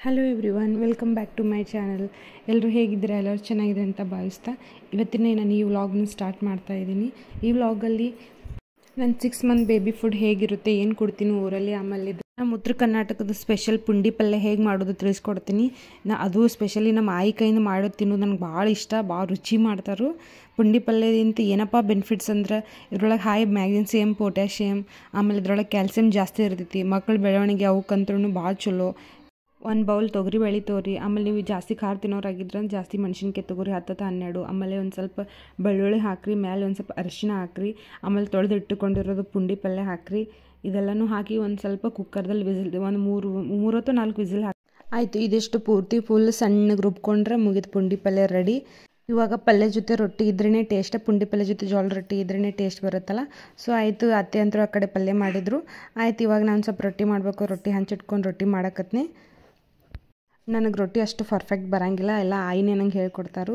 Hello everyone, welcome back to my channel. ಎಲ್ಲರೂ ಹೇಗಿದ್ದೀರಾ? ಎಲ್ಲರೂ ಚೆನ್ನಾಗಿದೆ ಅಂತ ಭಾವಿಸ್ತಾ ಇವತ್ತಿನ ನಾನು ಈ ವ್ಲಾಗ್ನ ಸ್ಟಾರ್ಟ್ ಮಾಡ್ತಾ ಇದ್ದೀನಿ. ಈ ವ್ಲಾಗಲ್ಲಿ ನನ್ನ 6 ಮಂತ್ ಬೇಬಿ ಫುಡ್ ಹೇಗಿರುತ್ತೆ, ಏನು ಕೊಡ್ತೀನಿ ಊರಲ್ಲಿ, ಆಮೇಲೆ ನಮ್ಮ ಉತ್ತರ ಕರ್ನಾಟಕದ ಸ್ಪೆಷಲ್ ಪುಂಡಿ ಪಲ್ಯ ಹೇಗೆ ಮಾಡೋದು ತಿಳಿಸ್ಕೊಡ್ತೀನಿ. ಅದು ಸ್ಪೆಷಲಿ ನಮ್ಮ ಆಯಿ ಕೈಯಿಂದ ಮಾಡೋದು ತಿನ್ನೋದು ನನಗೆ ಭಾಳ ಇಷ್ಟ, ಭಾಳ ರುಚಿ ಮಾಡ್ತಾರೆ. ಪುಂಡಿ ಪಲ್ಯದಿಂದ ಏನಪ್ಪ ಬೆನಿಫಿಟ್ಸ್ ಅಂದ್ರೆ ಇದ್ರೊಳಗೆ ಹೈ ಮ್ಯಾಗ್ನೀಸಿಯಮ್, ಪೊಟ್ಯಾಷಿಯಮ್, ಆಮೇಲೆ ಇದ್ರೊಳಗೆ ಕ್ಯಾಲ್ಸಿಯಮ್ ಜಾಸ್ತಿ ಇರ್ತೈತಿ. ಮಕ್ಕಳ ಬೆಳವಣಿಗೆ ಅವಕ್ಕಂತೂ ಭಾಳ ಚಲೋ. 1 ಬೌಲ್ ತೊಗರಿಬೇಳೆ ತೋರಿ, ಆಮೇಲೆ ನೀವು ಜಾಸ್ತಿ ಖಾರ ತಿನ್ನೋರಾಗಿದ್ರೆ ಜಾಸ್ತಿ ಮೆಣಸಿನ್ಕಾಯಿ ತೊಗೊರಿ 10-12, ಆಮೇಲೆ ಒಂದು ಸ್ವಲ್ಪ ಬೆಳ್ಳುಳ್ಳಿ ಹಾಕಿರಿ, ಮೇಲೆ ಒಂದು ಸ್ವಲ್ಪ ಅರಿಶಿನ ಹಾಕಿರಿ, ಆಮೇಲೆ ತೊಳೆದು ಇಟ್ಟುಕೊಂಡಿರೋದು ಪುಂಡಿ ಪಲ್ಯ ಹಾಕಿರಿ. ಇದೆಲ್ಲನೂ ಹಾಕಿ ಒಂದು ಸ್ವಲ್ಪ ಕುಕ್ಕರ್ದಲ್ಲಿ ವಿಸಿಲ್ ಒಂದು 3 ಅಥವಾ 4 ವಿಸಿಲ್ ಹಾಕಿ ಆಯಿತು. ಇದಿಷ್ಟು ಪೂರ್ತಿ ಫುಲ್ ಸಣ್ಣಗೆ ರುಬ್ಕೊಂಡ್ರೆ ಮುಗಿದು ಪುಂಡಿ ಪಲ್ಯ ರೆಡಿ. ಇವಾಗ ಪಲ್ಯ ಜೊತೆ ರೊಟ್ಟಿ ಇದ್ರೇ ಟೇಸ್ಟ್, ಪುಂಡಿ ಪಲ್ಯ ಜೊತೆ ಜೋಳ ರೊಟ್ಟಿ ಇದ್ರೇ ಟೇಸ್ಟ್ ಬರುತ್ತಲ್ಲ. ಸೊ ಆಯಿತು, ಅತ್ತೆ ಅಂತರೂ ಆ ಕಡೆ ಪಲ್ಯ ಮಾಡಿದರು. ಆಯ್ತು, ಇವಾಗ ನಾನು ಸ್ವಲ್ಪ ರೊಟ್ಟಿ ಮಾಡಬೇಕು. ರೊಟ್ಟಿ ಹಂಚಿಟ್ಕೊಂಡು ರೊಟ್ಟಿ ಮಾಡಕತ್ನಿ. ನನಗೆ ರೊಟ್ಟಿ ಅಷ್ಟು ಪರ್ಫೆಕ್ಟ್ ಬರೋಂಗಿಲ್ಲ, ಎಲ್ಲ ಆಯಿನೇ ನಂಗೆ ಹೇಳ್ಕೊಡ್ತಾರೆ.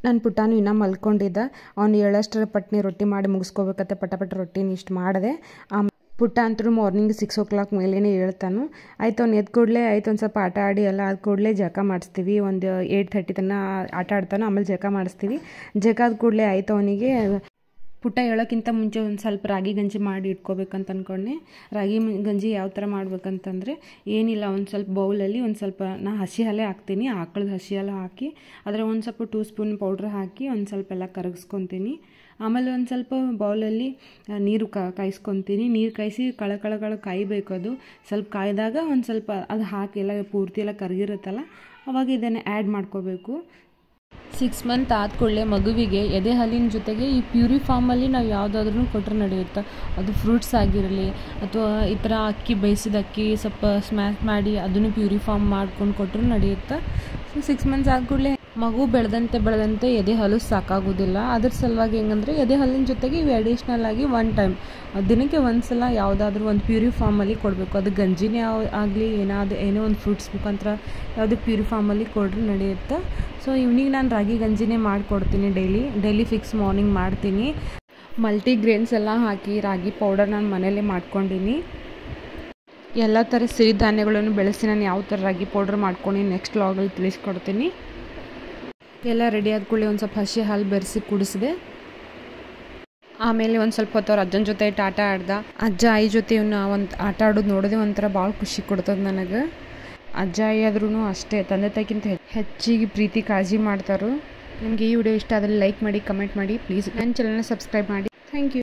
ನನ್ನ ಪುಟ್ಟಾನು ಇನ್ನೂ ಮಲ್ಕೊಂಡಿದ್ದ, ಅವ್ನು 7 ಪಟ್ನಿ ರೊಟ್ಟಿ ಮಾಡಿ ಮುಗಿಸ್ಕೋಬೇಕತ್ತೆ. ಪಟ ರೊಟ್ಟಿನ ಇಷ್ಟು ಮಾಡಿದೆ. ಪುಟ್ಟ ಅಂತೂ ಮಾರ್ನಿಂಗ್ 6 o'clock ಮೇಲೇ ಹೇಳ್ತಾನು. ಆಯ್ತು, ಅವ್ನು ಎದ್ದು ಕೂಡಲೇ ಆಯ್ತು ಒಂದು ಸ್ವಲ್ಪ ಆಟ ಆಡಿ ಎಲ್ಲ ಆದ ಕೂಡಲೇ ಜಳಕ ಮಾಡಿಸ್ತೀವಿ. ಒಂದು 8:30 ತನಕ ಆಟ ಆಡ್ತಾನೆ, ಆಮೇಲೆ ಜಳಕ ಮಾಡಿಸ್ತೀವಿ. ಜಳಕ ಆದ ಕೂಡಲೇ ಆಯ್ತು ಅವನಿಗೆ ಪುಟ್ಟ ಹೇಳೋಕ್ಕಿಂತ ಮುಂಚೆ ಒಂದು ಸ್ವಲ್ಪ ರಾಗಿ ಗಂಜಿ ಮಾಡಿ ಇಟ್ಕೋಬೇಕಂತ ಅಂದ್ಕೊಂಡೆ. ರಾಗಿ ಗಂಜಿ ಯಾವ ಥರ ಮಾಡ್ಬೇಕಂತಂದರೆ ಏನಿಲ್ಲ, ಒಂದು ಸ್ವಲ್ಪ ಬೌಲಲ್ಲಿ ಒಂದು ಸ್ವಲ್ಪ ನಾ ಹಸಿ ಹಾಲೇ ಹಾಕ್ತೀನಿ, ಆಕಳದ ಹಸಿ ಹಾಲು ಹಾಕಿ ಅದರ ಒಂದು ಸ್ವಲ್ಪ 2 ಸ್ಪೂನ್ ಪೌಡ್ರ್ ಹಾಕಿ ಒಂದು ಸ್ವಲ್ಪ ಎಲ್ಲ ಕರಗಿಸ್ಕೊತೀನಿ. ಆಮೇಲೆ ಒಂದು ಸ್ವಲ್ಪ ಬೌಲಲ್ಲಿ ನೀರು ಕಾಯಿಸ್ಕೊತೀನಿ. ನೀರು ಕಾಯಿಸಿ ಕಳ ಕಾಯಬೇಕು. ಅದು ಸ್ವಲ್ಪ ಕಾಯ್ದಾಗ ಒಂದು ಸ್ವಲ್ಪ ಅದು ಹಾಕಿ ಎಲ್ಲ ಪೂರ್ತಿ ಎಲ್ಲ ಕರಗಿರುತ್ತಲ್ಲ, ಅವಾಗ ಇದನ್ನು ಆ್ಯಡ್ ಮಾಡ್ಕೋಬೇಕು. 6 ಮಂತ್ ಆದ ಕೂಡಲೇ ಮಗುವಿಗೆ ಎದೆ ಹಾಲಿನ ಜೊತೆಗೆ ಈ ಪ್ಯೂರಿ ಫಾರ್ಮಲ್ಲಿ ನಾವು ಯಾವುದಾದ್ರೂ ಕೊಟ್ಟರೆ ನಡೆಯುತ್ತೆ. ಅದು ಫ್ರೂಟ್ಸ್ ಆಗಿರಲಿ ಅಥವಾ ಈ ಥರ ಅಕ್ಕಿ, ಬೇಯಿಸಿದ ಅಕ್ಕಿ ಸ್ವಲ್ಪ ಸ್ಮ್ಯಾಶ್ ಮಾಡಿ ಅದನ್ನು ಪ್ಯೂರಿ ಫಾರ್ಮ್ ಮಾಡ್ಕೊಂಡು ಕೊಟ್ಟರು ನಡೆಯುತ್ತೆ. ಸೊ 6 ಮಂತ್ಸ್ ಆದ ಕೂಡಲೇ ಮಗು ಬೆಳೆದಂತೆ ಎದೆ ಹಾಲು ಸಾಕಾಗೋದಿಲ್ಲ. ಅದ್ರ ಸಲುವಾಗಿ ಹೆಂಗಂದರೆ ಎದೆ ಹಾಲಿನ ಜೊತೆಗೆ ಇವು ಅಡಿಷ್ನಲ್ ಆಗಿ 1 ಟೈಮ್ ದಿನಕ್ಕೆ ಒಂದು ಸಲ ಯಾವುದಾದ್ರೂ ಒಂದು ಪ್ಯೂರಿ ಫಾರ್ಮಲ್ಲಿ ಕೊಡಬೇಕು. ಅದು ಗಂಜಿನೇ ಆಗಲಿ ಏನೋ ಒಂದು ಫ್ರೂಟ್ಸ್ ಮುಖಾಂತರ ಯಾವುದೇ ಪ್ಯೂರಿ ಫಾರ್ಮಲ್ಲಿ ಕೊಡ್ರೆ ನಡೆಯುತ್ತೆ. ಸೊ ಇವನಿಗೆ ನಾನು ರಾಗಿ ಗಂಜಿನೇ ಮಾಡಿಕೊಡ್ತೀನಿ. ಡೈಲಿ ಫಿಕ್ಸ್ ಮಾರ್ನಿಂಗ್ ಮಾಡ್ತೀನಿ. ಮಲ್ಟಿಗ್ರೇನ್ಸ್ ಎಲ್ಲ ಹಾಕಿ ರಾಗಿ ಪೌಡರ್ ನಾನು ಮನೆಯಲ್ಲೇ ಮಾಡ್ಕೊಂಡಿನಿ. ಎಲ್ಲ ಥರ ಸಿರಿಧಾನ್ಯಗಳನ್ನು ಬೆಳೆಸಿ ನಾನು ಯಾವ ಥರ ರಾಗಿ ಪೌಡ್ರ್ ಮಾಡ್ಕೊಂಡು ನೆಕ್ಸ್ಟ್ ವ್ಲಾಗಲ್ಲಿ ತಿಳಿಸ್ಕೊಡ್ತೀನಿ. ಎಲ್ಲ ರೆಡಿ ಆದ ಕೂಡಲೇ ಒಂದು ಸ್ವಲ್ಪ ಹಸಿ ಹಾಲು ಬೆರೆಸಿ ಕುಡಿಸಿದೆ. ಆಮೇಲೆ ಒಂದು ಸ್ವಲ್ಪ ಹೊತ್ತು ಅವ್ರ ಅಜ್ಜನ ಜೊತೆ ಆಟ ಆಡ್ದ. ಅಜ್ಜ ಆಯಿ ಜೊತೆ ಇವನ್ನ ಒಂದು ಆಟ ಆಡೋದು ನೋಡಿದೆ ಒಂಥರ ಭಾಳ ಖುಷಿ ಕೊಡ್ತದೆ ನನಗೆ. ಅಜ್ಜ ಆಯಿ ಆದ್ರೂ ಅಷ್ಟೇ ತಂದೆ ತಾಯಿಗಿಂತ ಹೆಚ್ಚಿಗೆ ಪ್ರೀತಿ ಕಾಳಜಿ ಮಾಡ್ತಾರೆ. ನಿಮಗೆ ಈ ವಿಡಿಯೋ ಇಷ್ಟ ಆದರೆ ಲೈಕ್ ಮಾಡಿ, ಕಮೆಂಟ್ ಮಾಡಿ, ಪ್ಲೀಸ್ ನನ್ನ ಚಾನಲ್ನ ಸಬ್ಸ್ಕ್ರೈಬ್ ಮಾಡಿ. Thank you.